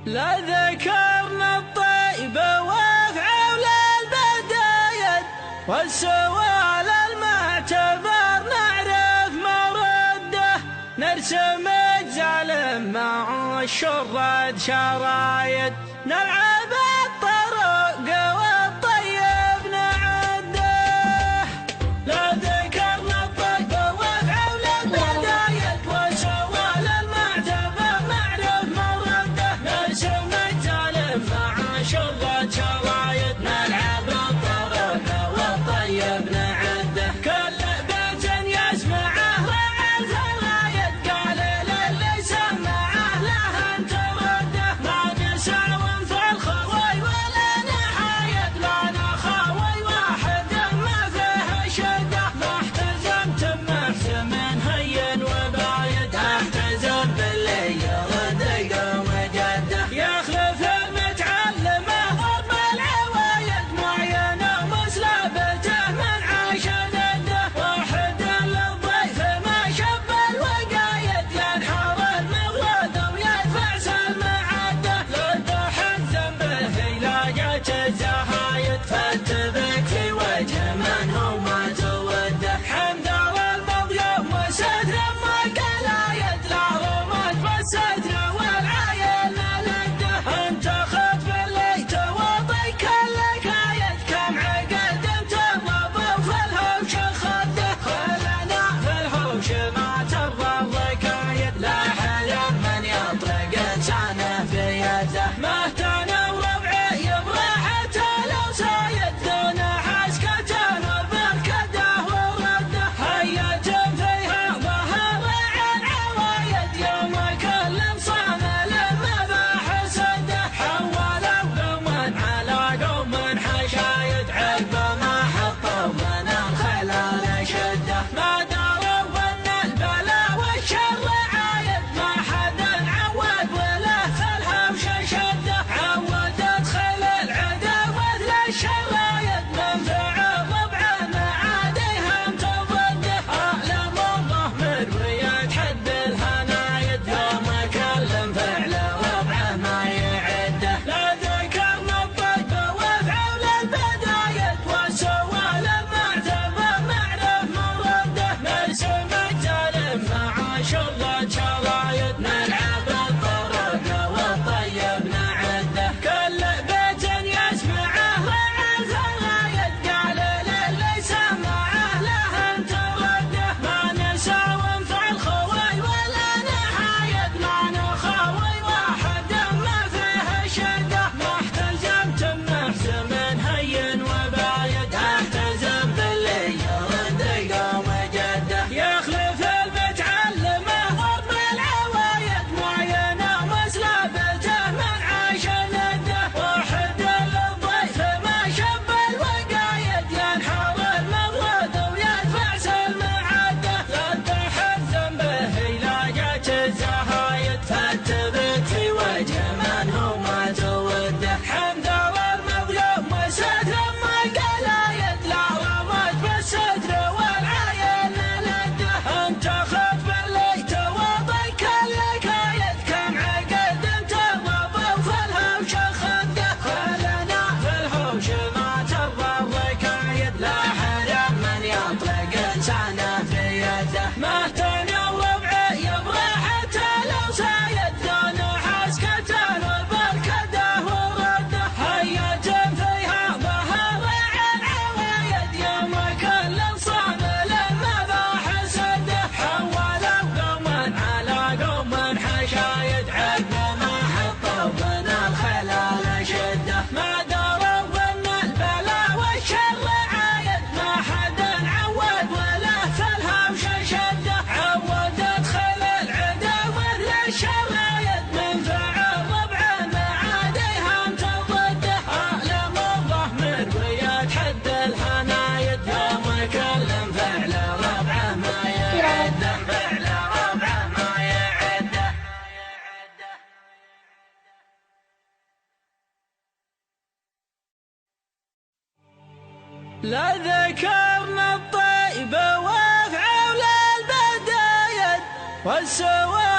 لا ذكرنا الطيبة وافعول البدايد والسوال المعتبر نعرف مرده، نرسم الزعل مع الشرد شرايد، نلعب الطرق والطيب نعده. لا ذكرنا الطيبة وافعول البدايد والسوال المعتبر نعرف مرده، نرسم الزعل مع شرد شرايد، نلعب الطرق والطيب نعده. كل بيت يسمعه رعى الفرايد قال للي سمعه له انت رده، ما نساوم في الخوي ولا نحايد، لا نخاوي واحد ما فيه شده، ما احتزمت محسم هين وبايد، احتزم باللي يرد قوم جده. يخلف المتعلم ضرب العوايد معينه مسلبته من عاش نده، واحد للضيف ما شب الوقايد، ينحر المغرد ويدفع سلم عده، لده حزم به لاقت الزهايد، فاتبك في وجه من هو ما توده. حمدر المظلوم وستر ما قلايد، لا رمت بالستر والعاين لده، انت خط باللي توضي كلك عايد، كم عقد تضرب وفي الهوش خده، خلنا في الهوش ما ترضى الركايد، لا حلم من يطلق لسانه في يده، مهتنا وربعه يبغى حتى لو سايد، دون حسكته وبركده ورده، هيت فيها ظهر العوايد، يوم كل صام لما بحسده، حولوا قوما على قوم حشايد، عقب ما حطوا من الخلال شده، ما داروا ان البلا والشر عايد، ما حد عود وله في الهوش شده، عود ادخل العداوة للشرايد، من فعل ربعه معاديهم تضده، اعلم الله مروية حد الهنايد، يوم كلم فعل ربعه ما يعده. لا ذكرنا الطيبة وافعول البدايد والسوال المعتبر نعرف مرده، نرسم الجلم مع شرد شرايد، نلعب الطرق والطيب نعده. كل بيت يسمعه رعى الفرايد قال للي سمعه له انت رده، ما نساوم في الخوي ولا نحايد، ما نخاوي واحد ما فيه شده، ما احتزمت محسم هين وبايد، احتزم باللي يرد قوم جده. يخلف المتعلم ضرب العوايد معينه مسلبته من عاش نده، واحد للضيف ما شب الوقايد، ينحر المغرد ويدفع سلم عده، لده حزم به لاقت الزهايد، فاتبك في وجه من هو ما توده. حمدر المظلوم وستر ما قلايد، لا رمت بالستر والعاين لده، انت خط باللي توضي كلك عايد، كم عقد تضرب وفي الهوش خده، خلنا في الهوش ما ترضى الركايد، لا حرم من يطلق لسانه في يده، مهتنا وربعه يبغى حتى لو سايد، دون حسكته وبركده ورده، هيت فيها ظهر العوايد، يوم كل صام لما بحسده، حولوا قوما على قوم حشايد، عقب ما حطوا من الخلال شده، ما داروا ان البلا والشر عايد، ما حد عود وله في الهوش شده، عود ادخل العداوة للشرايد، من فعل ربعه معاديهم تضده، اعلم الله مروية حد الهنايد، يوم كلم فعل ربعه ما يعده، فعل ربعه ما يعده. لا ذكرنا الطيبة وافعول البدايد والسوال